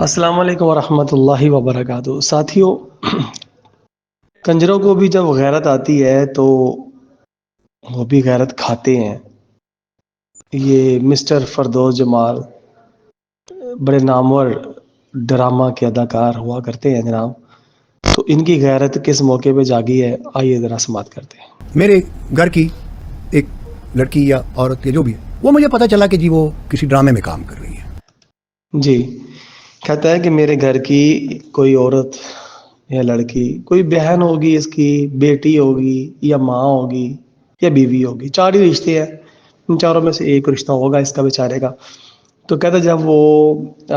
السلام علیکم ورحمۃ اللہ وبرکاتہ ساتھیوں، کنجروں کو بھی جب غیرت آتی ہے تو وہ بھی غیرت کھاتے ہیں۔ یہ مسٹر فردوس جمال بڑے نامور ڈرامہ کے اداکار ہوا کرتے ہیں جناب، تو ان کی غیرت کس موقع پہ جاگی ہے، آئیے ذرا سماعت کرتے ہیں۔ میرے گھر کی ایک لڑکی یا عورت یا جو بھی ہے، وہ مجھے پتا چلا کہ جی وہ کسی ڈرامے میں کام کر رہی ہے۔ جی، کہتا ہے کہ میرے گھر کی کوئی عورت یا لڑکی، کوئی بہن ہوگی، اس کی بیٹی ہوگی یا ماں ہوگی یا بیوی ہوگی، چار ہی رشتے ہیں، ان چاروں میں سے ایک رشتہ ہوگا اس کا بیچارے کا۔ تو کہتا ہے جب وہ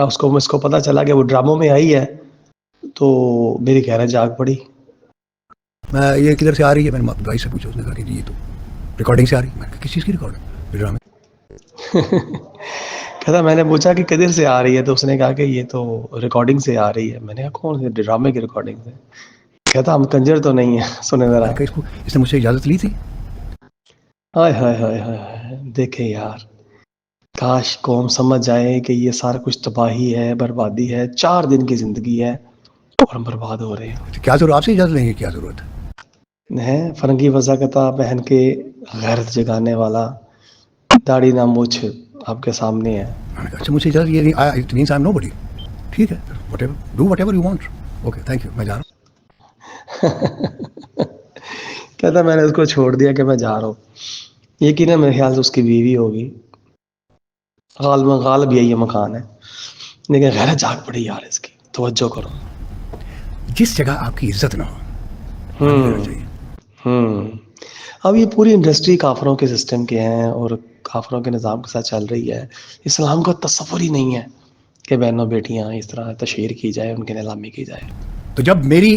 اس کو پتا چلا کہ وہ ڈراموں میں آئی ہے تو میری غیرت جاگ پڑی۔ میں یہ کدھر سے آ رہی ہے، میں نے بھائی سے پوچھا، اس نے کہا کہ جی یہ تو ریکارڈنگ سے آ رہی ہے۔ میں نے کہا کس چیز کی ریکارڈنگ؟ ڈرامے۔ کہتا میں نے پوچھا کہ کدھر سے آ رہی ہے تو اس نے کہا کہ یہ تو ریکارڈنگ سے آ رہی ہے۔ میں نے کہا کون سے ڈرامے کی ریکارڈنگ سے؟ کہتا ہم کنجر تو نہیں ہیں، سنیں ذرا۔ میں نے کہا اس نے مجھ سے اجازت لی تھی؟ ہائے ہائے ہائے ہائے، دیکھیں یار، کاش قوم سمجھ جائے کہ یہ سارا کچھ تباہی ہے، بربادی ہے، 4 دن کی زندگی ہے اور ہم برباد ہو رہے ہیں۔ کیا ضرورت؟ آپ سے اجازت لیں گے؟ کیا ضرورت ہے؟ فرنگی وضاقتہ پہن کے غیرت جگانے والا، داڑھی نہ مچھ آپ کے سامنے ہے۔ میں نے کہا اچھا مجھ سے اجازت یہ نہیں، اٹ مینس آئی ایم نو بڈی۔ ٹھیک ہے، what ever do what ever you want, okay thank you, میں جا رہا کہتا میں نے اس کو چھوڑ دیا کہ میں جا رہا ہوں۔ یقیناً میرے خیال سے اس کی بیوی ہوگی، غالب یہی مکان ہے، لیکن غیرت جاگ پڑی یار اس کی، توجہ کرو۔ ہوں۔ جس جگہ آپ کی عزت نہ ہو وہاں نہیں رہنا چاہیے۔ اب یہ پوری انڈسٹری کافروں کے سسٹم کے ہیں اور کافروں کے نظام کے ساتھ چل رہی ہے۔ اسلام کا تصور ہی نہیں ہے کہ بہنوں بیٹیاں اس طرح تشہیر کی جائے، ان کی نیلامی کی جائے۔ تو جب آئی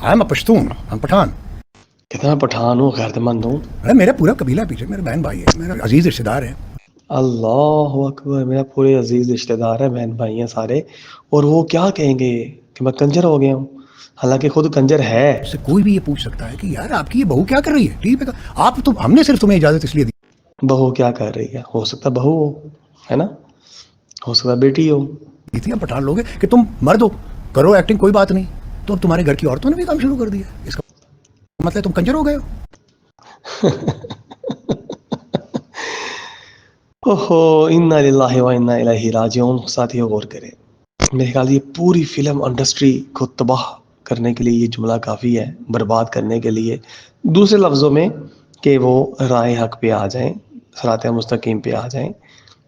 ایم اے پشتون، ہم پٹھان، کتنا پٹھان ہوں، غیرت مند ہوں۔ میرا پورا قبیلہ پیچھے، میرے بہن بھائی ہے، میرے عزیز رشتے دار ہیں۔ اللہ اکبر، میرا پورے عزیز رشتہ دار ہیں، بہن بھائی ہیں سارے، اور وہ کیا کہیں گے کہ میں کنجر ہو گیا ہوں، حالانکہ خود کنجر ہے۔ اس سے کوئی بھی یہ پوچھ سکتا ہے کہ یار آپ کی یہ بہو کیا کر رہی ہے ٹی وی پہ؟ آپ تو ہم نے صرف تمہیں اجازت اس لیے بہو کیا کر رہی ہے؟ ہو سکتا بہو ہو، ہے نا، ہو سکتا بیٹی ہو۔ دی تھی، ہم پٹھان لوگ ہیں کہ تم مرد ہو، کرو ایکٹنگ، کوئی بات نہیں۔ تو اب تمہارے گھر کی عورتوں نے بھی کام شروع کر دیا، اس کا مطلب تم کنجر ہو گئے ہو۔ اوہو، انا للہ و انا الیہ راجعون۔ ساتھیوں غور کریں، میرے خیال یہ پوری فلم انڈسٹری کو تباہ کرنے کے لیے یہ جملہ کافی ہے، برباد کرنے کے لیے۔ دوسرے لفظوں میں کہ وہ راہ حق پہ آ جائیں، صراط مستقیم پہ آ جائیں،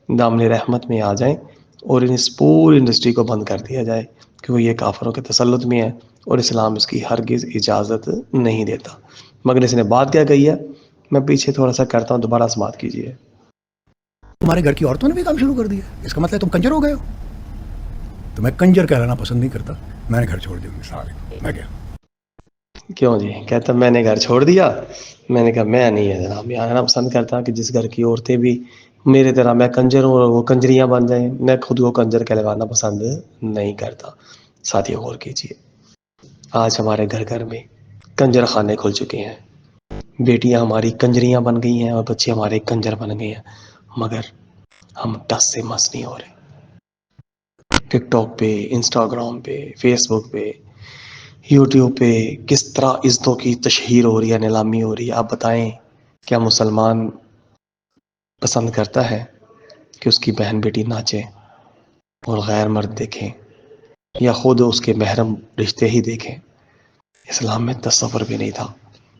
دامن رحمت میں آ جائیں، اور اس پوری انڈسٹری کو بند کر دیا جائے، کیونکہ یہ کافروں کے تسلط میں ہے اور اسلام اس کی ہرگز اجازت نہیں دیتا۔ مگر اس نے بات کیا کہی ہے، میں پیچھے تھوڑا سا کرتا ہوں، دوبارہ سماعت کیجیے۔ تمہارے گھر کی عورتوں نے بھی کام شروع کر دیا، اس کا مطلب تم کنجر ہو گئے ہو۔ تو میں کنجر کہلانا پسند نہیں کرتا، میں نے گھر چھوڑ دیا، مثال ہے، میں گیا۔ کیوں جی؟ کہتا میں نے گھر چھوڑ دیا۔ میں نے کہا میں نہیں ہے جناب، میں آنا پسند کرتا کہ جس گھر کی عورتیں بھی میرے طرح میں کنجر ہوں اور وہ کنجریاں بن جائیں، میں خود کو کنجر کہلوانا پسند نہیں کرتا۔ ساتھی غور کیجیے، آج ہمارے گھر گھر میں کنجر خانے کھل چکے ہیں، بیٹیاں ہماری کنجریاں بن گئی ہیں اور بچے ہمارے کنجر بن گئے ہیں، مگر ہم ٹس سے مس نہیں ہو رہے۔ ٹک ٹاک پہ، انسٹاگرام پہ، فیس بک پہ، یوٹیوب پہ کس طرح عزتوں کی تشہیر ہو رہی ہے، نیلامی ہو رہی ہے۔ آپ بتائیں، کیا مسلمان پسند کرتا ہے کہ اس کی بہن بیٹی ناچے اور غیر مرد دیکھیں، یا خود اس کے محرم رشتے ہی دیکھیں؟ اسلام میں تصور بھی نہیں تھا،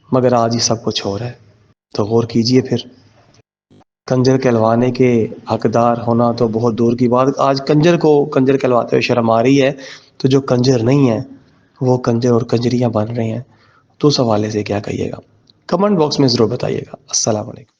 مگر آج ہی سب کچھ ہو رہا ہے۔ تو غور کیجئے پھر، کنجر کہلوانے کے حقدار ہونا تو بہت دور کی بات، آج کنجر کو کنجر کہلواتے ہوئے شرم آ رہی ہے، تو جو کنجر نہیں ہے وہ کنجر اور کنجریاں بن رہے ہیں، تو اس حوالے سے کیا کہیے گا؟ کمنٹ باکس میں ضرور بتائیے گا۔ السلام علیکم۔